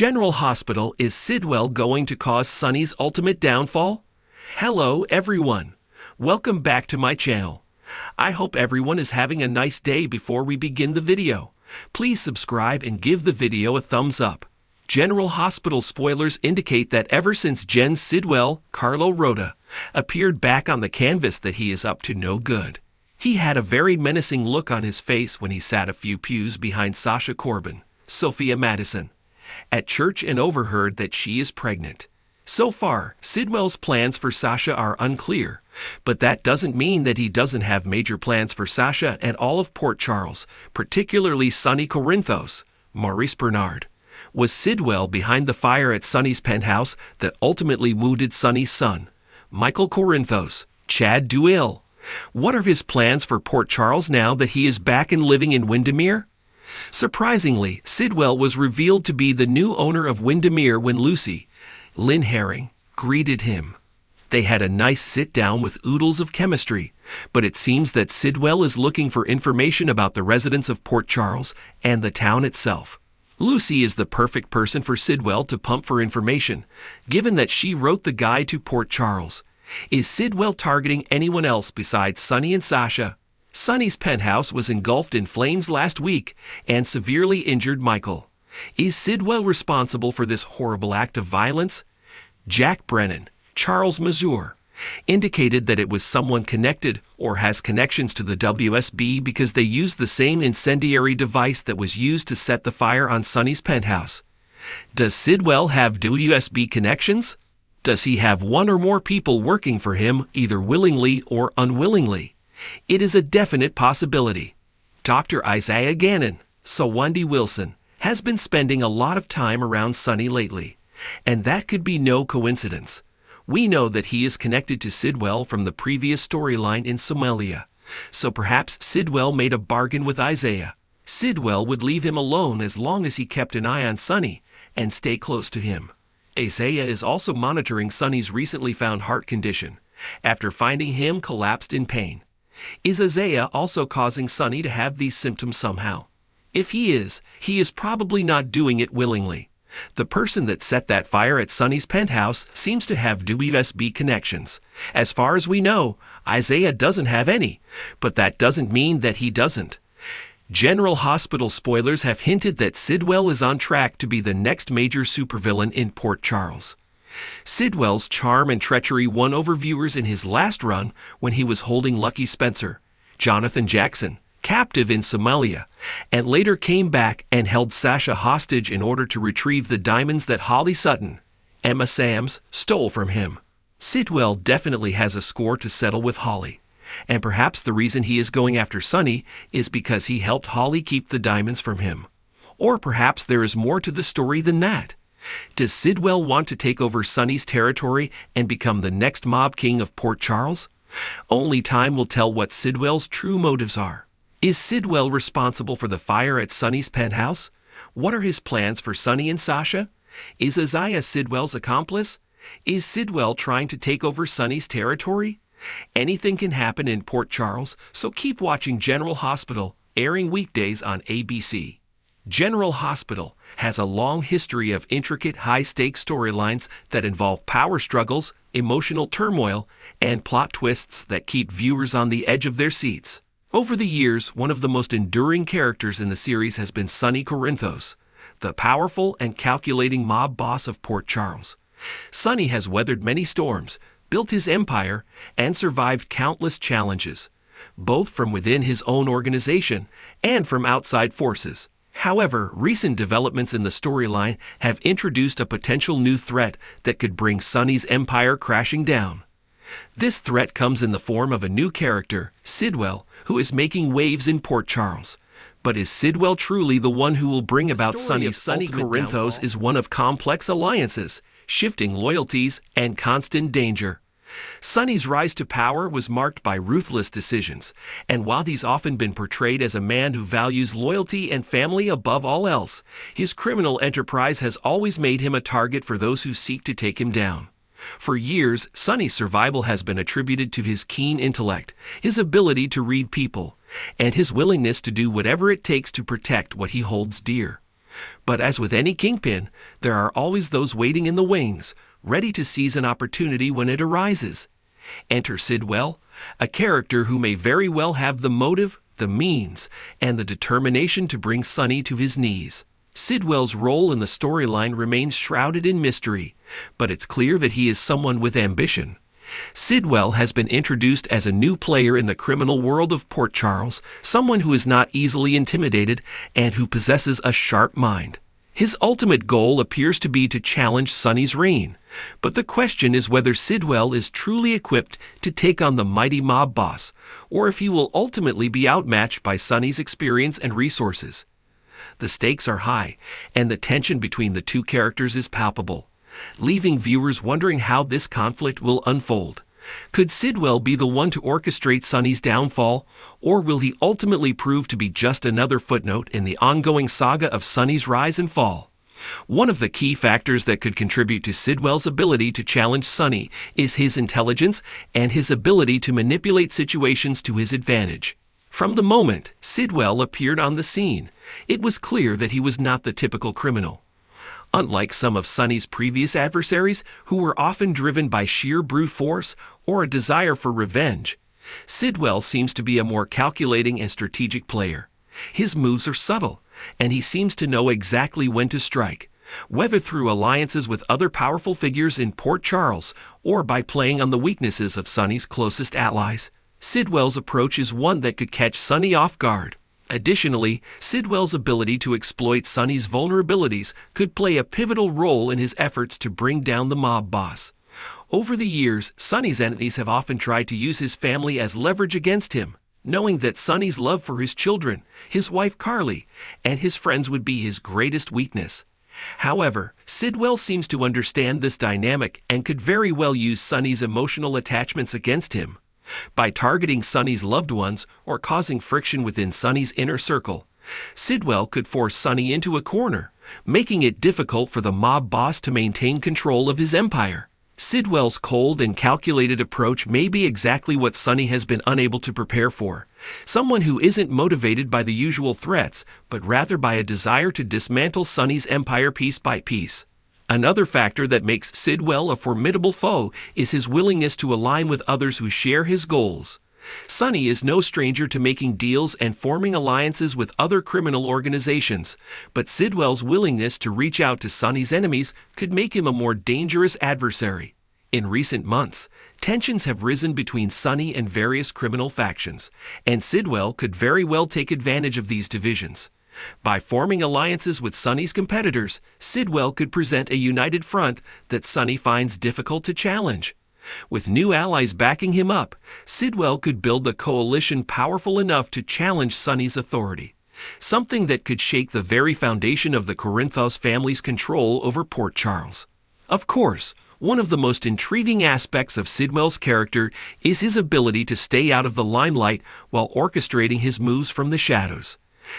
General Hospital, is Sidwell going to cause Sonny's ultimate downfall? Hello everyone. Welcome back to my channel. I hope everyone is having a nice day. Before we begin the video, please subscribe and give the video a thumbs up. General Hospital spoilers indicate that ever since Gen Sidwell, Carlo Rota, appeared back on the canvas that he is up to no good. He had a very menacing look on his face when he sat a few pews behind Sasha Corbin, Sophia Madison, at church and overheard that she is pregnant. So far, Sidwell's plans for Sasha are unclear, but that doesn't mean that he doesn't have major plans for Sasha and all of Port Charles, particularly Sonny Corinthos. Maurice Bernard. Was Sidwell behind the fire at Sonny's penthouse that ultimately wounded Sonny's son, Michael Corinthos, Chad Duell? What are his plans for Port Charles now that he is back and living in Windermere? Surprisingly, Sidwell was revealed to be the new owner of Windermere when Lucy, Lynn Herring, greeted him. They had a nice sit-down with oodles of chemistry, but it seems that Sidwell is looking for information about the residents of Port Charles and the town itself. Lucy is the perfect person for Sidwell to pump for information, given that she wrote the guide to Port Charles. Is Sidwell targeting anyone else besides Sonny and Sasha? Sonny's penthouse was engulfed in flames last week and severely injured Michael. Is Sidwell responsible for this horrible act of violence? Jack Brennan, Charles Mazur, indicated that it was someone connected or has connections to the WSB because they used the same incendiary device that was used to set the fire on Sonny's penthouse. Does Sidwell have WSB connections? Does he have one or more people working for him, either willingly or unwillingly? It is a definite possibility. Dr. Isaiah Gannon, Sawandi Wilson, has been spending a lot of time around Sonny lately, and that could be no coincidence. We know that he is connected to Sidwell from the previous storyline in Somalia, so perhaps Sidwell made a bargain with Isaiah. Sidwell would leave him alone as long as he kept an eye on Sonny and stay close to him. Isaiah is also monitoring Sonny's recently found heart condition, after finding him collapsed in pain. Is Isaiah also causing Sonny to have these symptoms somehow? If he is probably not doing it willingly. The person that set that fire at Sonny's penthouse seems to have WSB connections. As far as we know, Isaiah doesn't have any, but that doesn't mean that he doesn't. General Hospital spoilers have hinted that Sidwell is on track to be the next major supervillain in Port Charles. Sidwell's charm and treachery won over viewers in his last run when he was holding Lucky Spencer, Jonathan Jackson, captive in Somalia, and later came back and held Sasha hostage in order to retrieve the diamonds that Holly Sutton, Emma Sams, stole from him. Sidwell definitely has a score to settle with Holly, and perhaps the reason he is going after Sonny is because he helped Holly keep the diamonds from him. Or perhaps there is more to the story than that. Does Sidwell want to take over Sonny's territory and become the next mob king of Port Charles? Only time will tell what Sidwell's true motives are. Is Sidwell responsible for the fire at Sonny's penthouse? What are his plans for Sonny and Sasha? Is Isaiah Sidwell's accomplice? Is Sidwell trying to take over Sonny's territory? Anything can happen in Port Charles, so keep watching General Hospital, airing weekdays on ABC. General Hospital has a long history of intricate, high-stakes storylines that involve power struggles, emotional turmoil, and plot twists that keep viewers on the edge of their seats. Over the years, one of the most enduring characters in the series has been Sonny Corinthos, the powerful and calculating mob boss of Port Charles. Sonny has weathered many storms, built his empire, and survived countless challenges, both from within his own organization and from outside forces. However, recent developments in the storyline have introduced a potential new threat that could bring Sonny's empire crashing down. This threat comes in the form of a new character, Sidwell, who is making waves in Port Charles. But is Sidwell truly the one who will bring about Sonny's Sonny Corinthos is one of complex alliances, shifting loyalties, and constant danger. Sonny's rise to power was marked by ruthless decisions, and while he's often been portrayed as a man who values loyalty and family above all else, his criminal enterprise has always made him a target for those who seek to take him down. For years, Sonny's survival has been attributed to his keen intellect, his ability to read people, and his willingness to do whatever it takes to protect what he holds dear. But as with any kingpin, there are always those waiting in the wings, ready to seize an opportunity when it arises. Enter Sidwell, a character who may very well have the motive, the means, and the determination to bring Sonny to his knees. Sidwell's role in the storyline remains shrouded in mystery, but it's clear that he is someone with ambition. Sidwell has been introduced as a new player in the criminal world of Port Charles, someone who is not easily intimidated and who possesses a sharp mind. His ultimate goal appears to be to challenge Sonny's reign, but the question is whether Sidwell is truly equipped to take on the mighty mob boss, or if he will ultimately be outmatched by Sonny's experience and resources. The stakes are high, and the tension between the two characters is palpable, leaving viewers wondering how this conflict will unfold. Could Sidwell be the one to orchestrate Sonny's downfall, or will he ultimately prove to be just another footnote in the ongoing saga of Sonny's rise and fall? One of the key factors that could contribute to Sidwell's ability to challenge Sonny is his intelligence and his ability to manipulate situations to his advantage. From the moment Sidwell appeared on the scene, it was clear that he was not the typical criminal. Unlike some of Sonny's previous adversaries, who were often driven by sheer brute force or a desire for revenge, Sidwell seems to be a more calculating and strategic player. His moves are subtle, and he seems to know exactly when to strike, whether through alliances with other powerful figures in Port Charles or by playing on the weaknesses of Sonny's closest allies. Sidwell's approach is one that could catch Sonny off guard. Additionally, Sidwell's ability to exploit Sonny's vulnerabilities could play a pivotal role in his efforts to bring down the mob boss. Over the years, Sonny's enemies have often tried to use his family as leverage against him, knowing that Sonny's love for his children, his wife Carly, and his friends would be his greatest weakness. However, Sidwell seems to understand this dynamic and could very well use Sonny's emotional attachments against him. By targeting Sonny's loved ones or causing friction within Sonny's inner circle, Sidwell could force Sonny into a corner, making it difficult for the mob boss to maintain control of his empire. Sidwell's cold and calculated approach may be exactly what Sonny has been unable to prepare for. Someone who isn't motivated by the usual threats, but rather by a desire to dismantle Sonny's empire piece by piece. Another factor that makes Sidwell a formidable foe is his willingness to align with others who share his goals. Sonny is no stranger to making deals and forming alliances with other criminal organizations, but Sidwell's willingness to reach out to Sonny's enemies could make him a more dangerous adversary. In recent months, tensions have risen between Sonny and various criminal factions, and Sidwell could very well take advantage of these divisions. By forming alliances with Sonny's competitors, Sidwell could present a united front that Sonny finds difficult to challenge. With new allies backing him up, Sidwell could build a coalition powerful enough to challenge Sonny's authority, something that could shake the very foundation of the Corinthos family's control over Port Charles. Of course, one of the most intriguing aspects of Sidwell's character is his ability to stay out of the limelight while orchestrating his moves from the shadows.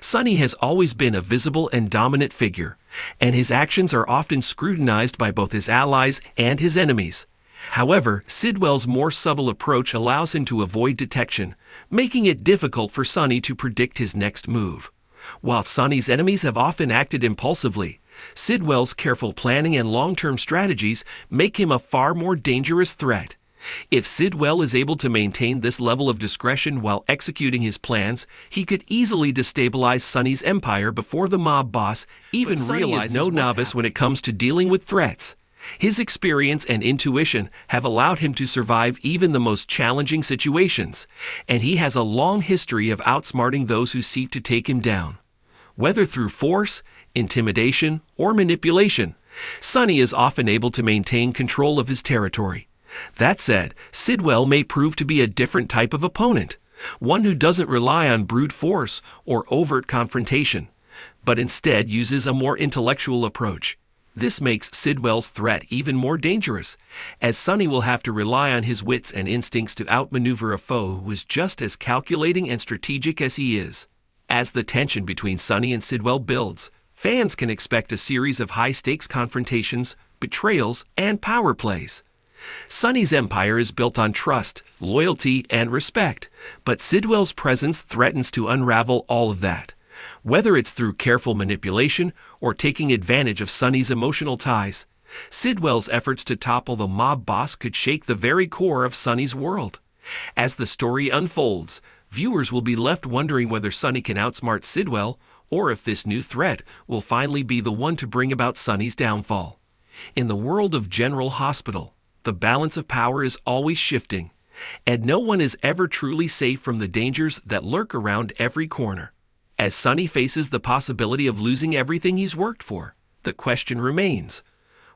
Sonny has always been a visible and dominant figure, and his actions are often scrutinized by both his allies and his enemies. However, Sidwell's more subtle approach allows him to avoid detection, making it difficult for Sonny to predict his next move. While Sonny's enemies have often acted impulsively, Sidwell's careful planning and long-term strategies make him a far more dangerous threat. If Sidwell is able to maintain this level of discretion while executing his plans, he could easily destabilize Sonny's empire before the mob boss even realizes no novice when it comes to dealing with threats. His experience and intuition have allowed him to survive even the most challenging situations, and he has a long history of outsmarting those who seek to take him down. Whether through force, intimidation, or manipulation, Sonny is often able to maintain control of his territory. That said, Sidwell may prove to be a different type of opponent, one who doesn't rely on brute force or overt confrontation, but instead uses a more intellectual approach. This makes Sidwell's threat even more dangerous, as Sonny will have to rely on his wits and instincts to outmaneuver a foe who is just as calculating and strategic as he is. As the tension between Sonny and Sidwell builds, fans can expect a series of high-stakes confrontations, betrayals, and power plays. Sonny's empire is built on trust, loyalty, and respect, but Sidwell's presence threatens to unravel all of that. Whether it's through careful manipulation or taking advantage of Sonny's emotional ties, Sidwell's efforts to topple the mob boss could shake the very core of Sonny's world. As the story unfolds, viewers will be left wondering whether Sonny can outsmart Sidwell or if this new threat will finally be the one to bring about Sonny's downfall. In the world of General Hospital, the balance of power is always shifting, and no one is ever truly safe from the dangers that lurk around every corner. As Sonny faces the possibility of losing everything he's worked for, the question remains,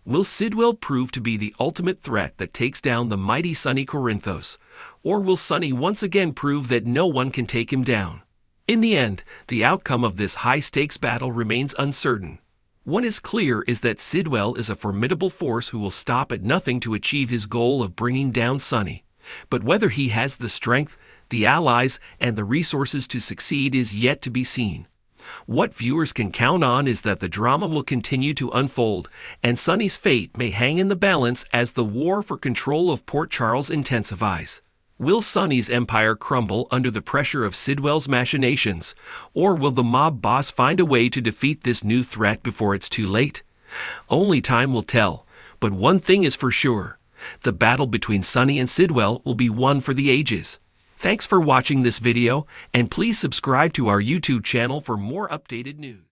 will Sidwell prove to be the ultimate threat that takes down the mighty Sonny Corinthos, or will Sonny once again prove that no one can take him down? In the end, the outcome of this high-stakes battle remains uncertain. What is clear is that Sidwell is a formidable force who will stop at nothing to achieve his goal of bringing down Sonny. But whether he has the strength, the allies, and the resources to succeed is yet to be seen. What viewers can count on is that the drama will continue to unfold, and Sonny's fate may hang in the balance as the war for control of Port Charles intensifies. Will Sonny's empire crumble under the pressure of Sidwell's machinations, or will the mob boss find a way to defeat this new threat before it's too late? Only time will tell, but one thing is for sure. The battle between Sonny and Sidwell will be one for the ages. Thanks for watching this video, and please subscribe to our YouTube channel for more updated news.